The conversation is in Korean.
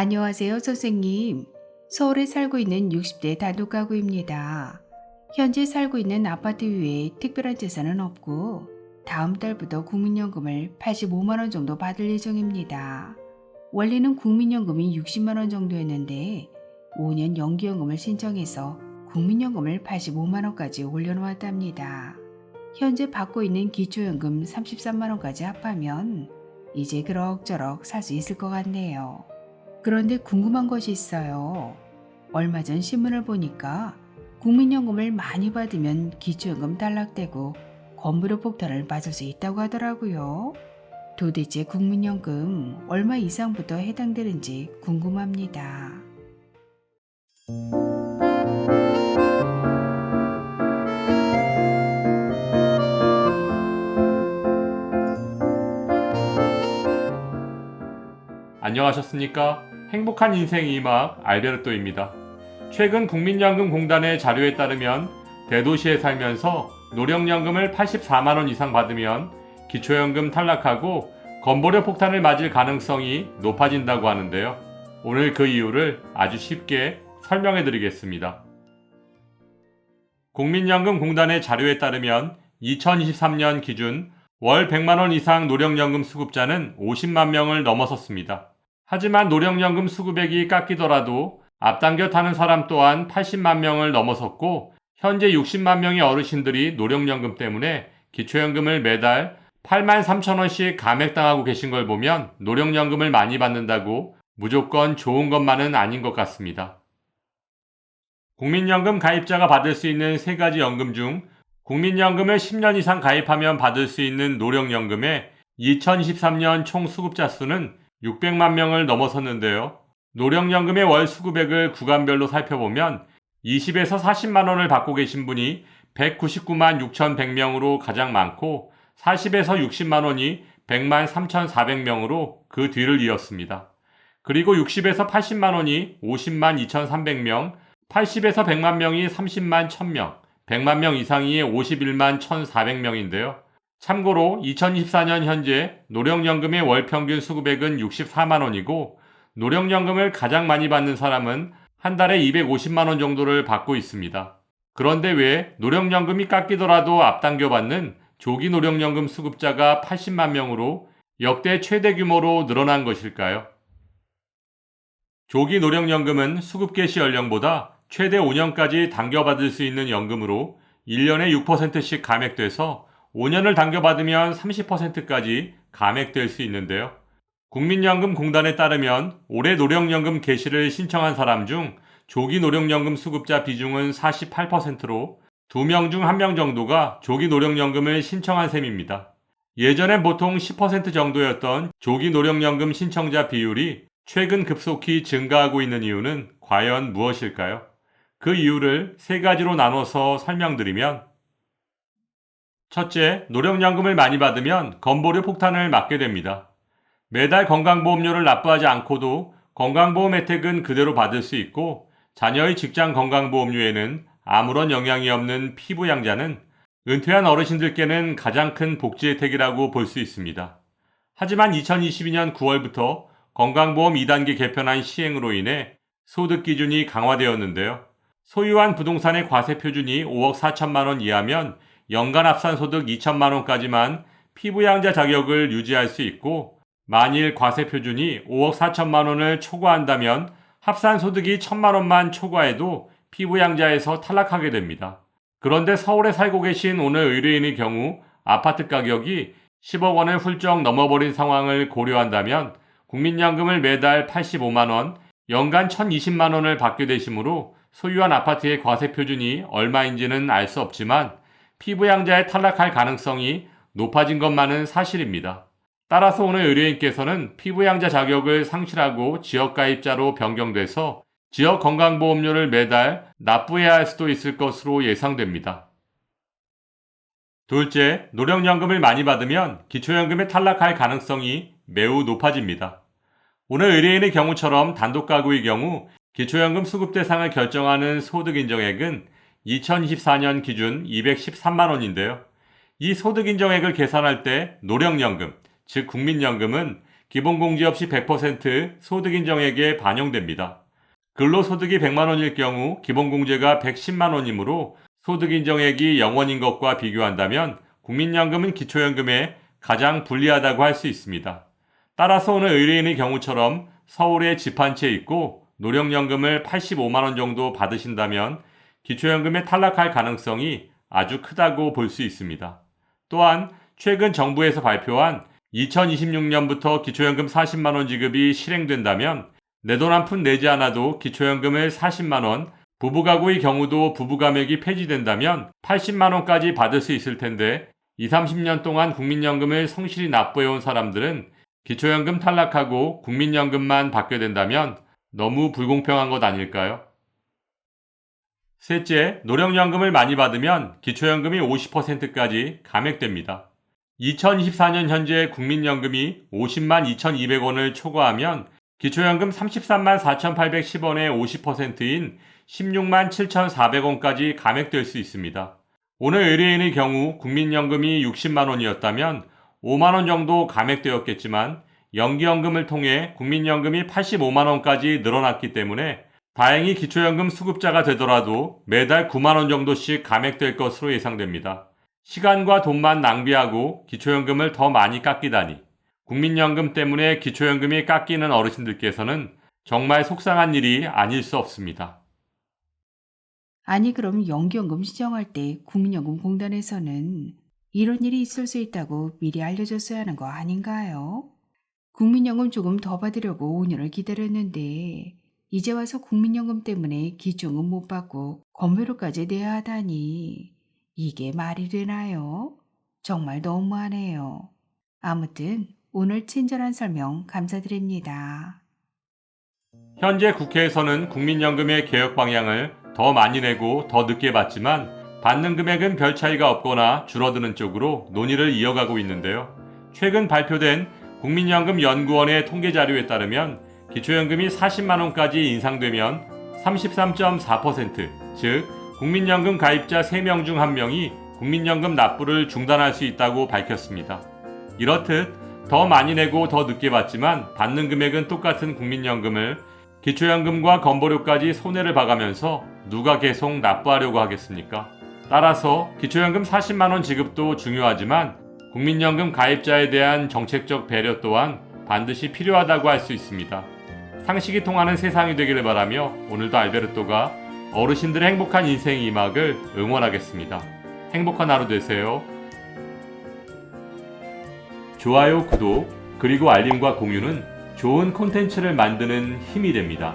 안녕하세요, 선생님. 서울에 살고 있는 60대 단독가구입니다. 현재 살고 있는 아파트 외에 특별한 재산은 없고 다음 달부터 국민연금을 85만 원 정도 받을 예정입니다. 원래는 국민연금이 60만 원 정도였는데 5년 연기연금을 신청해서 국민연금을 85만 원까지 올려놓았답니다. 현재 받고 있는 기초연금 33만 원까지 합하면 이제 그럭저럭 살 수 있을 것 같네요. 그런데 궁금한 것이 있어요. 얼마 전 신문을 보니까 국민연금을 많이 받으면 기초연금 탈락되고 건물의 폭탄을 맞을 수 있다고 하더라고요. 도대체 국민연금 얼마 이상부터 해당되는지 궁금합니다. 안녕하셨습니까? 행복한 인생 이막 알베르토입니다. 최근 국민연금공단의 자료에 따르면 대도시에 살면서 노령연금을 84만 원 이상 받으면 기초연금 탈락하고 건보료 폭탄을 맞을 가능성이 높아진다고 하는데요. 오늘 그 이유를 아주 쉽게 설명해 드리겠습니다. 국민연금공단의 자료에 따르면 2023년 기준 월 100만 원 이상 노령연금 수급자는 50만 명을 넘어섰습니다. 하지만 노령연금 수급액이 깎이더라도 앞당겨 타는 사람 또한 80만 명을 넘어섰고 현재 60만 명의 어르신들이 노령연금 때문에 기초연금을 매달 8만 3천 원씩 감액당하고 계신 걸 보면 노령연금을 많이 받는다고 무조건 좋은 것만은 아닌 것 같습니다. 국민연금 가입자가 받을 수 있는 세 가지 연금 중 국민연금을 10년 이상 가입하면 받을 수 있는 노령연금의 2023년 총 수급자 수는 600만 명을 넘어섰는데요. 노령연금의 월 수급액을 구간별로 살펴보면 20에서 40만 원을 받고 계신 분이 199만 6,100명으로 가장 많고 40에서 60만 원이 100만 3,400명으로 그 뒤를 이었습니다. 그리고 60에서 80만 원이 50만 2,300명, 80에서 100만 명이 30만 1,000명, 100만 명 이상이 51만 1,400명인데요. 참고로 2024년 현재 노령연금의 월 평균 수급액은 64만 원이고 노령연금을 가장 많이 받는 사람은 한 달에 250만 원 정도를 받고 있습니다. 그런데 왜 노령연금이 깎이더라도 앞당겨 받는 조기 노령연금 수급자가 80만 명으로 역대 최대 규모로 늘어난 것일까요? 조기 노령연금은 수급 개시 연령보다 최대 5년까지 당겨받을 수 있는 연금으로 1년에 6%씩 감액돼서 5년을 당겨받으면 30%까지 감액될 수 있는데요. 국민연금공단에 따르면 올해 노령연금 개시를 신청한 사람 중 조기 노령연금 수급자 비중은 48%로 2명 중 1명 정도가 조기 노령연금을 신청한 셈입니다. 예전엔 보통 10% 정도였던 조기 노령연금 신청자 비율이 최근 급속히 증가하고 있는 이유는 과연 무엇일까요? 그 이유를 세 가지로 나눠서 설명드리면 첫째, 노령연금을 많이 받으면 건보료 폭탄을 맞게 됩니다. 매달 건강보험료를 납부하지 않고도 건강보험 혜택은 그대로 받을 수 있고 자녀의 직장 건강보험료에는 아무런 영향이 없는 피부양자는 은퇴한 어르신들께는 가장 큰 복지 혜택이라고 볼 수 있습니다. 하지만 2022년 9월부터 건강보험 2단계 개편안 시행으로 인해 소득 기준이 강화되었는데요. 소유한 부동산의 과세 표준이 5억 4천만 원 이하면 연간 합산 소득 2천만 원까지만 피부양자 자격을 유지할 수 있고 만일 과세 표준이 5억 4천만 원을 초과한다면 합산 소득이 1천만 원만 초과해도 피부양자에서 탈락하게 됩니다. 그런데 서울에 살고 계신 오늘 의뢰인의 경우 아파트 가격이 10억 원을 훌쩍 넘어버린 상황을 고려한다면 국민연금을 매달 85만 원, 연간 1,020만 원을 받게 되시므로 소유한 아파트의 과세 표준이 얼마인지는 알 수 없지만 피부양자에 탈락할 가능성이 높아진 것만은 사실입니다. 따라서 오늘 의뢰인께서는 피부양자 자격을 상실하고 지역가입자로 변경돼서 지역건강보험료를 매달 납부해야 할 수도 있을 것으로 예상됩니다. 둘째, 노령연금을 많이 받으면 기초연금에 탈락할 가능성이 매우 높아집니다. 오늘 의뢰인의 경우처럼 단독가구의 경우 기초연금 수급 대상을 결정하는 소득인정액은 2024년 기준 213만 원인데요. 이 소득인정액을 계산할 때 노령연금, 즉 국민연금은 기본공제 없이 100% 소득인정액에 반영됩니다. 근로소득이 100만 원일 경우 기본공제가 110만 원이므로 소득인정액이 0원인 것과 비교한다면 국민연금은 기초연금에 가장 불리하다고 할 수 있습니다. 따라서 오늘 의뢰인의 경우처럼 서울에 집 한 채 있고 노령연금을 85만 원 정도 받으신다면 기초연금에 탈락할 가능성이 아주 크다고 볼 수 있습니다. 또한 최근 정부에서 발표한 2026년부터 기초연금 40만 원 지급이 실행된다면 내 돈 한 푼 내지 않아도 기초연금을 40만 원, 부부가구의 경우도 부부감액이 폐지된다면 80만 원까지 받을 수 있을 텐데 20, 30년 동안 국민연금을 성실히 납부해온 사람들은 기초연금 탈락하고 국민연금만 받게 된다면 너무 불공평한 것 아닐까요? 셋째, 노령연금을 많이 받으면 기초연금이 50%까지 감액됩니다. 2024년 현재 국민연금이 50만 2,200원을 초과하면 기초연금 33만 4,810원의 50%인 16만 7,400원까지 감액될 수 있습니다. 오늘 의뢰인의 경우 국민연금이 60만 원이었다면 5만 원 정도 감액되었겠지만 연기연금을 통해 국민연금이 85만 원까지 늘어났기 때문에 다행히 기초연금 수급자가 되더라도 매달 9만 원 정도씩 감액될 것으로 예상됩니다. 시간과 돈만 낭비하고 기초연금을 더 많이 깎이다니 국민연금 때문에 기초연금이 깎이는 어르신들께서는 정말 속상한 일이 아닐 수 없습니다. 아니 그럼 연기연금 신청할 때 국민연금공단에서는 이런 일이 있을 수 있다고 미리 알려줬어야 하는 거 아닌가요? 국민연금 조금 더 받으려고 5년을 기다렸는데 이제 와서 국민연금 때문에 기초연금 못 받고 건배료까지 내야 하다니 이게 말이 되나요? 정말 너무하네요. 아무튼 오늘 친절한 설명 감사드립니다. 현재 국회에서는 국민연금의 개혁 방향을 더 많이 내고 더 늦게 받지만 받는 금액은 별 차이가 없거나 줄어드는 쪽으로 논의를 이어가고 있는데요. 최근 발표된 국민연금연구원의 통계 자료에 따르면 기초연금이 40만 원까지 인상되면 33.4%, 즉 국민연금 가입자 3명 중 1명이 국민연금 납부를 중단할 수 있다고 밝혔습니다. 이렇듯 더 많이 내고 더 늦게 받지만 받는 금액은 똑같은 국민연금을 기초연금과 건보료까지 손해를 봐가면서 누가 계속 납부하려고 하겠습니까? 따라서 기초연금 40만 원 지급도 중요하지만 국민연금 가입자에 대한 정책적 배려 또한 반드시 필요하다고 할 수 있습니다. 상식이 통하는 세상이 되기를 바라며 오늘도 알베르토가 어르신들의 행복한 인생 2막을 응원하겠습니다. 행복한 하루 되세요. 좋아요, 구독, 그리고 알림과 공유는 좋은 콘텐츠를 만드는 힘이 됩니다.